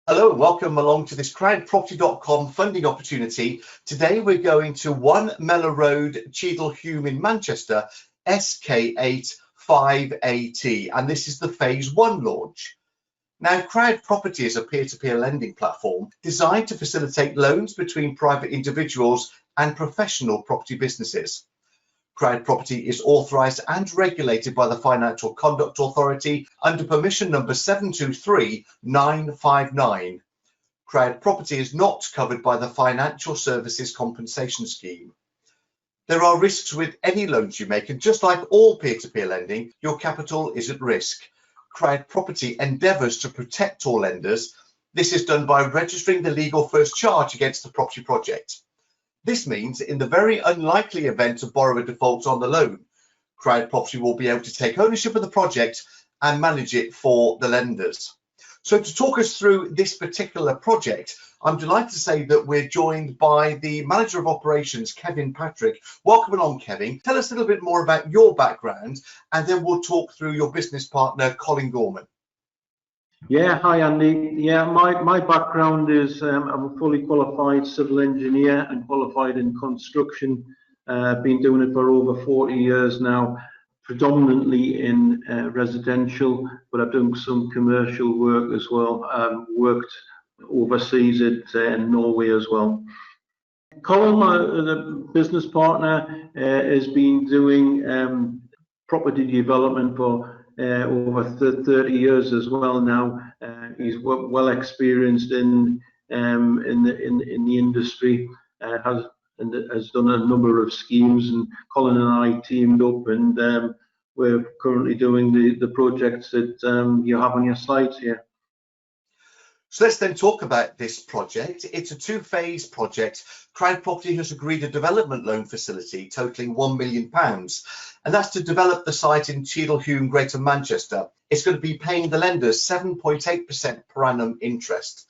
Hello and welcome along to this CrowdProperty.com funding opportunity. Today we're going to 1 Mellor Road, Cheadle, Hulme in Manchester, SK8 5AT, and this is the Phase 1 launch. Now, CrowdProperty is a peer-to-peer lending platform designed to facilitate loans between private individuals and professional property businesses. CrowdProperty is authorised and regulated by the Financial Conduct Authority under permission number 723959. CrowdProperty is not covered by the Financial Services Compensation Scheme. There are risks with any loans you make, and just like all peer-to-peer lending, your capital is at risk. CrowdProperty endeavours to protect all lenders. This is done by registering the legal first charge against the property project. This means in the very unlikely event a borrower defaults on the loan, CrowdProperty will be able to take ownership of the project and manage it for the lenders. So to talk us through this particular project, I'm delighted to say that we're joined by the Manager of Operations, Kevin Patrick. Welcome along, Kevin. Tell us a little bit more about your background, and then we'll talk through your business partner, Colin Gorman. Yeah, hi Andy. Yeah, my background is I'm a fully qualified civil engineer and qualified in construction. Been doing it for over 40 years now, predominantly in residential, but I've done some commercial work as well. Worked overseas in Norway as well. Colin, the business partner, has been doing property development for over 30 years as well now. He's well experienced in the industry, has done a number of schemes, and Colin and I teamed up, and we're currently doing the projects that you have on your slides here. So let's then talk about this project. It's a two-phase project. CrowdProperty has agreed a development loan facility totaling £1 million, and that's to develop the site in Cheadle, Hulme, Greater Manchester. It's going to be paying the lenders 7.8% per annum interest.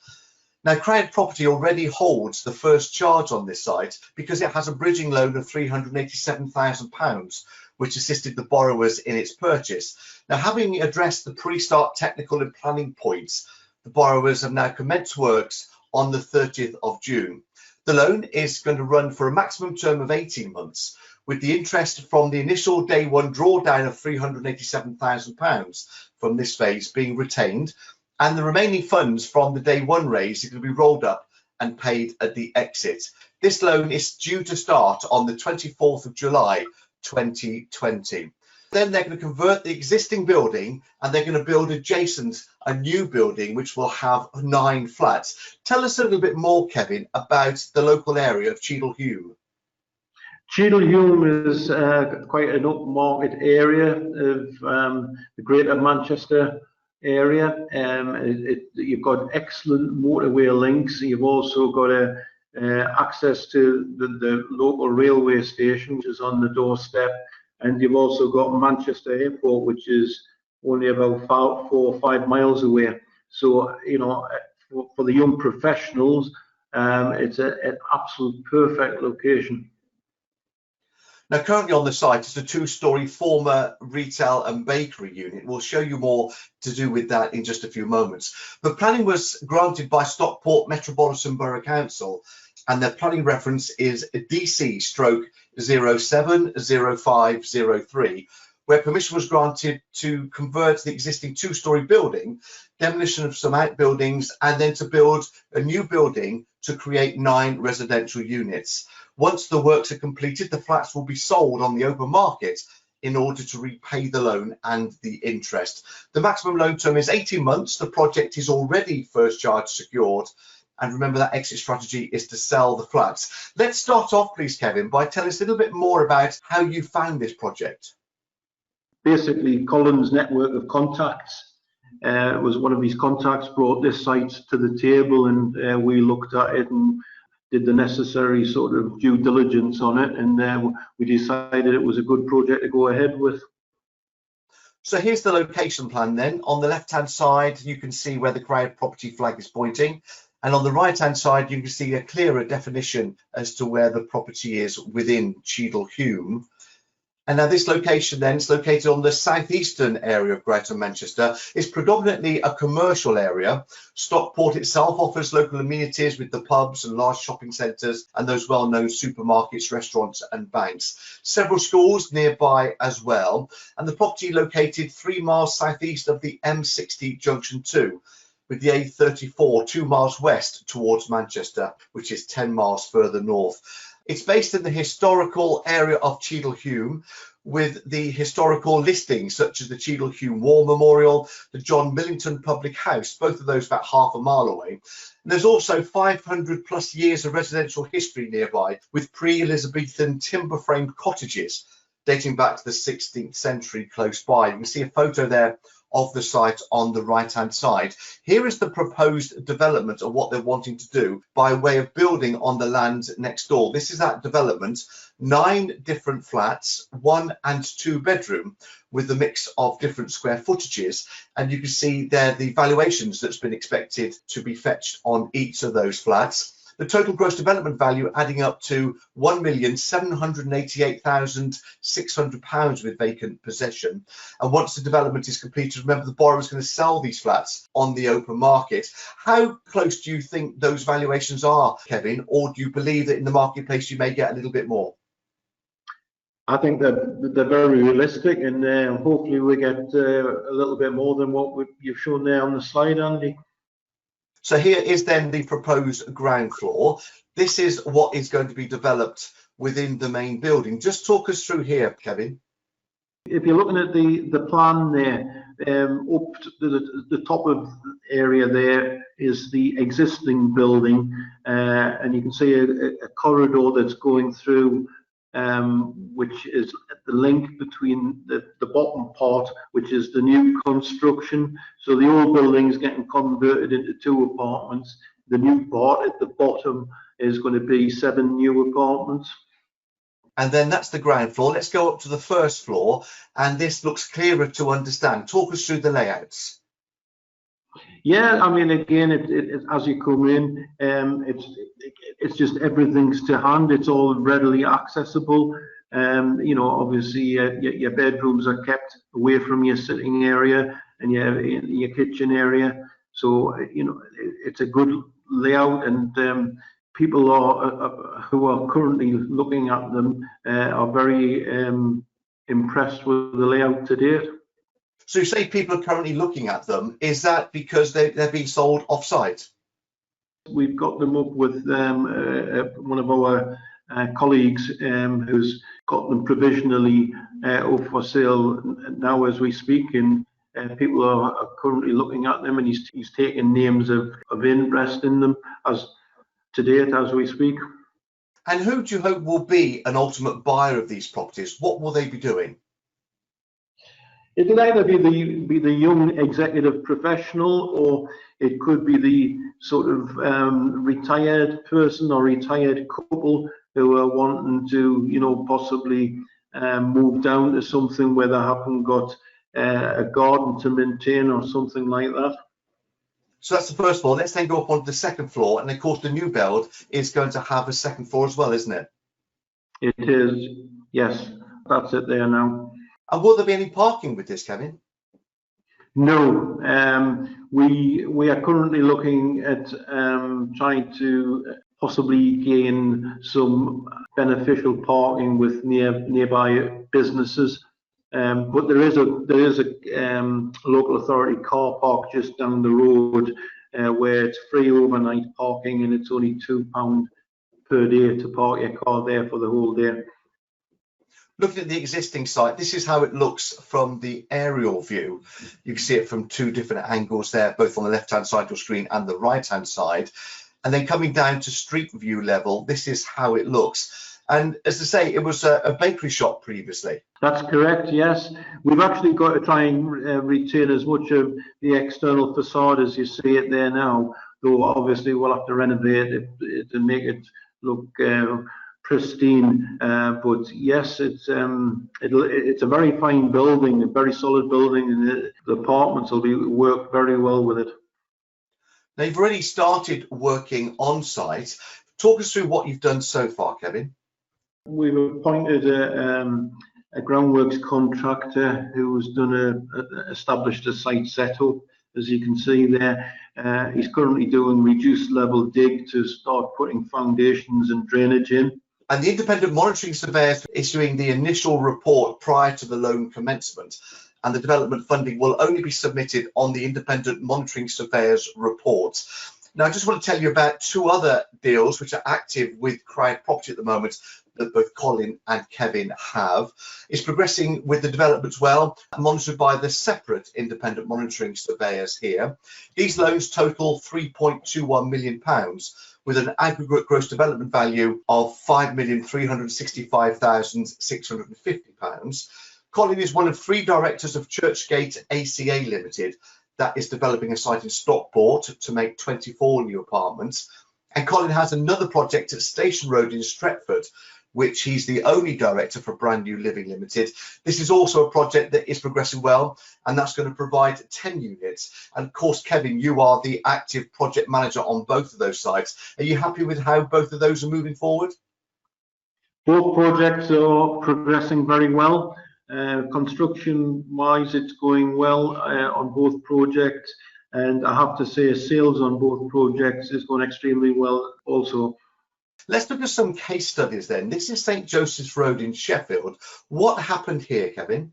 Now, CrowdProperty already holds the first charge on this site because it has a bridging loan of £387,000, which assisted the borrowers in its purchase. Now, having addressed the pre-start technical and planning points, the borrowers have now commenced works on the 30th of June. The loan is going to run for a maximum term of 18 months, with the interest from the initial day one drawdown of £387,000 from this phase being retained, and the remaining funds from the day one raise are going to be rolled up and paid at the exit. This loan is due to start on the 24th of July 2020. Then they're going to convert the existing building and they're going to build adjacent a new building which will have 9 flats. Tell us a little bit more, Kevin, about the local area of Cheadle Hulme. Cheadle Hulme is quite an upmarket area of the Greater Manchester area. You've got excellent motorway links. You've also got access to the local railway station, which is on the doorstep. And you've also got Manchester Airport, which is only about 4 or 5 miles away. So, you know, for the young professionals, it's an absolute perfect location. Now, currently on the site is a 2-storey former retail and bakery unit. We'll show you more to do with that in just a few moments. The planning was granted by Stockport Metropolitan Borough Council, and their planning reference is DC/070503, where permission was granted to convert the existing 2-storey building, demolition of some outbuildings, and then to build a new building to create 9 residential units. Once the works are completed, the flats will be sold on the open market in order to repay the loan and the interest. The maximum loan term is 18 months. The project is already first charge secured. And remember, that exit strategy is to sell the flats. Let's start off, please, Kevin, by telling us a little bit more about how you found this project. Basically, Colin's network of contacts was one of his contacts brought this site to the table, and we looked at it and did the necessary sort of due diligence on it, and we decided it was a good project to go ahead with. So here's the location plan then. On the left-hand side, you can see where the CrowdProperty flag is pointing. And on the right-hand side, you can see a clearer definition as to where the property is within Cheadle Hulme. And now this location then is located on the southeastern area of Greater Manchester. It's predominantly a commercial area. Stockport itself offers local amenities with the pubs and large shopping centres and those well-known supermarkets, restaurants and banks. Several schools nearby as well. And the property located 3 miles southeast of the M60 Junction 2, with the A34 2 miles west towards Manchester, which is 10 miles further north. It's based in the historical area of Cheadle Hulme, with the historical listings such as the Cheadle Hulme War Memorial, the John Millington Public House, both of those about half a mile away. And there's also 500 plus years of residential history nearby, with pre-Elizabethan timber-framed cottages dating back to the 16th century close by. You can see a photo there of the site on the right hand side. Here is the proposed development of what they're wanting to do by way of building on the land next door. This is that development, 9 different flats, 1 and 2 bedroom, with a mix of different square footages, and you can see there the valuations that's been expected to be fetched on each of those flats. The total gross development value adding up to £1,788,600 with vacant possession. And once the development is completed, remember the borrower is going to sell these flats on the open market. How close do you think those valuations are, Kevin, or do you believe that in the marketplace you may get a little bit more? I think that they're very realistic, and hopefully we get a little bit more than what you've shown there on the slide, Andy. So here is then the proposed ground floor. This is what is going to be developed within the main building. Just talk us through here, Kevin. If you're looking at the plan there, up to the top of the area there is the existing building, and you can see a corridor that's going through, which is the link between the bottom part, which is the new construction. So the old building is getting converted into 2 apartments. The new part at the bottom is going to be 7 new apartments. And then that's the ground floor. Let's go up to the first floor, and this looks clearer to understand. Talk us through the layouts. Yeah, I mean, again, as you come in, it's just everything's to hand. It's all readily accessible. You know, obviously, your bedrooms are kept away from your sitting area and your kitchen area. So, you know, it's a good layout, and people who are currently looking at them are very impressed with the layout to date. So you say people are currently looking at them. Is that because they're being sold off-site? We've got them up with one of our colleagues who's got them provisionally up for sale now as we speak, and people are currently looking at them, and he's taking names of interest in them as to date as we speak. And who do you hope will be an ultimate buyer of these properties? What will they be doing? It'll either be the young executive professional, or it could be the sort of retired person or retired couple who are wanting to, you know, possibly move down to something where they haven't got a garden to maintain or something like that. So that's the first floor. Let's then go up onto the second floor, and of course the new build is going to have a second floor as well, isn't it? It is, yes. That's it there now. And will there be any parking with this, Kevin? No, we are currently looking at trying to possibly gain some beneficial parking with nearby businesses, but there is a local authority car park just down the road where it's free overnight parking, and it's only £2 per day to park your car there for the whole day. Looking at the existing site, this is how it looks from the aerial view. You can see it from 2 different angles there, both on the left-hand side of your screen and the right-hand side. And then coming down to street view level, this is how it looks. And as I say, it was a bakery shop previously. That's correct, yes. We've actually got to try and retain as much of the external facade as you see it there now, though obviously we'll have to renovate it to make it look pristine, but yes, it's a very fine building, a very solid building, and the apartments will work very well with it. Now you've already started working on site. Talk us through what you've done so far, Kevin. We've appointed a groundworks contractor who's established a site setup, as you can see there. He's currently doing reduced level dig to start putting foundations and drainage in. And the independent monitoring surveyors issuing the initial report prior to the loan commencement, and the development funding will only be submitted on the independent monitoring surveyors report. Now, I just want to tell you about two other deals which are active with CrowdProperty at the moment that both Colin and Kevin have. It's progressing with the developments well, monitored by the separate independent monitoring surveyors here. These loans total £3.21 million, with an aggregate gross development value of £5,365,650. Colin is one of three directors of Churchgate ACA Limited, that is developing a site in Stockport to make 24 new apartments. And Colin has another project at Station Road in Stretford, which he's the only director for Brand New Living Limited. This is also a project that is progressing well, and that's going to provide 10 units. And of course, Kevin, you are the active project manager on both of those sites. Are you happy with how both of those are moving forward? Both projects are progressing very well. Construction-wise, it's going well on both projects, and I have to say sales on both projects is going extremely well also. Let's look at some case studies then. This is St Joseph's Road in Sheffield. What happened here, Kevin?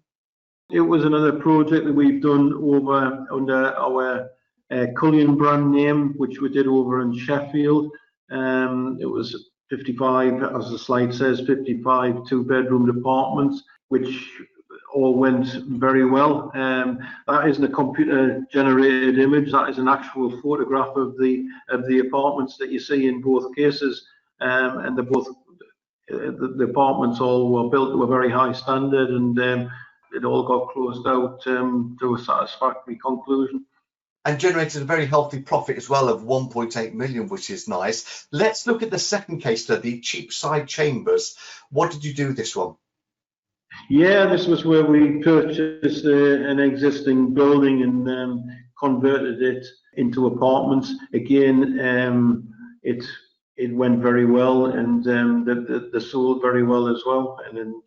It was another project that we've done over under our Cullion brand name, which we did over in Sheffield. It was 55, as the slide says, 55 two-bedroom apartments, which all went very well. That isn't a computer-generated image. That is an actual photograph of the apartments that you see in both cases. And the apartments all were built to a very high standard, and it all got closed out to a satisfactory conclusion. And generated a very healthy profit as well of 1.8 million, which is nice. Let's look at the second case study, Cheapside Chambers. What did you do with this one? Yeah, this was where we purchased an existing building and converted it into apartments. Again, it went very well, and they sold very well as well. And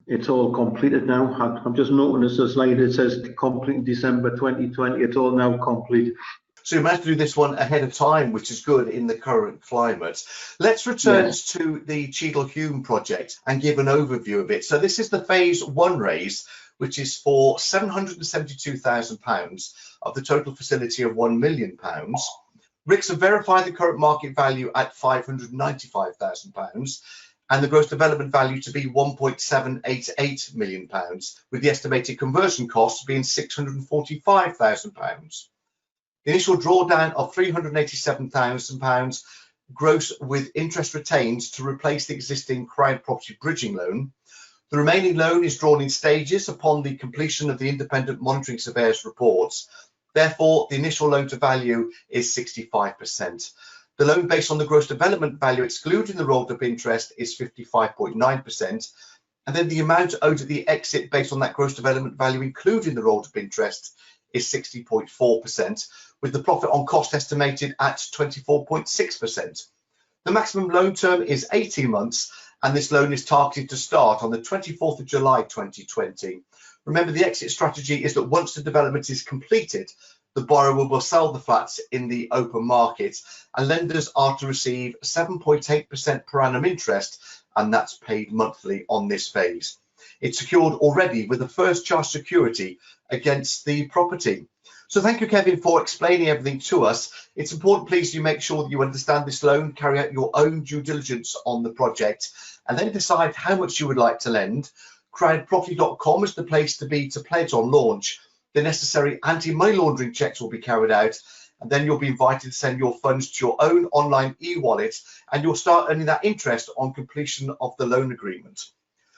it's all completed now. I'm just noting this slide. It says complete in December 2020. It's all now complete. So you managed to do this one ahead of time, which is good in the current climate. Let's return to the Cheadle Hulme project and give an overview of it. So this is the phase one raise, which is for £772,000 of the total facility of £1 million. RICS have verified the current market value at £595,000 and the gross development value to be £1.788 million, with the estimated conversion costs being £645,000. The initial drawdown of £387,000 gross with interest retained to replace the existing CrowdProperty bridging loan. The remaining loan is drawn in stages upon the completion of the independent monitoring surveyor's reports. Therefore, the initial loan to value is 65%. The loan based on the gross development value excluding the rolled up interest is 55.9%. And then the amount owed at the exit based on that gross development value including the rolled up interest is 60.4%, with the profit on cost estimated at 24.6%. The maximum loan term is 18 months, and this loan is targeted to start on the 24th of July 2020. Remember, the exit strategy is that once the development is completed, the borrower will sell the flats in the open market, and lenders are to receive 7.8% per annum interest, and that's paid monthly on this phase. It's secured already with the first charge security against the property. So thank you, Kevin, for explaining everything to us. It's important, please, you make sure that you understand this loan, carry out your own due diligence on the project, and then decide how much you would like to lend. CrowdProperty.com is the place to be to pledge on launch. The necessary anti-money laundering checks will be carried out, and then you'll be invited to send your funds to your own online e-wallet, and you'll start earning that interest on completion of the loan agreement.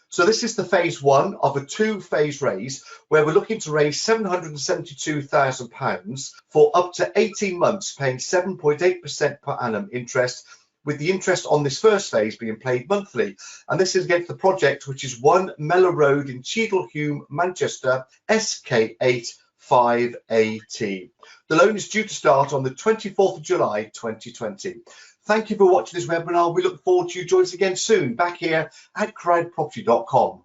So this is the phase one of a two-phase raise where we're looking to raise £772,000 for up to 18 months, paying 7.8% per annum interest, with the interest on this first phase being paid monthly. And this is against the project, which is 1 Mellor Road in Cheadle, Hulme, Manchester, SK8 5AT. The loan is due to start on the 24th of July 2020. Thank you for watching this webinar. We look forward to you joining us again soon back here at CrowdProperty.com.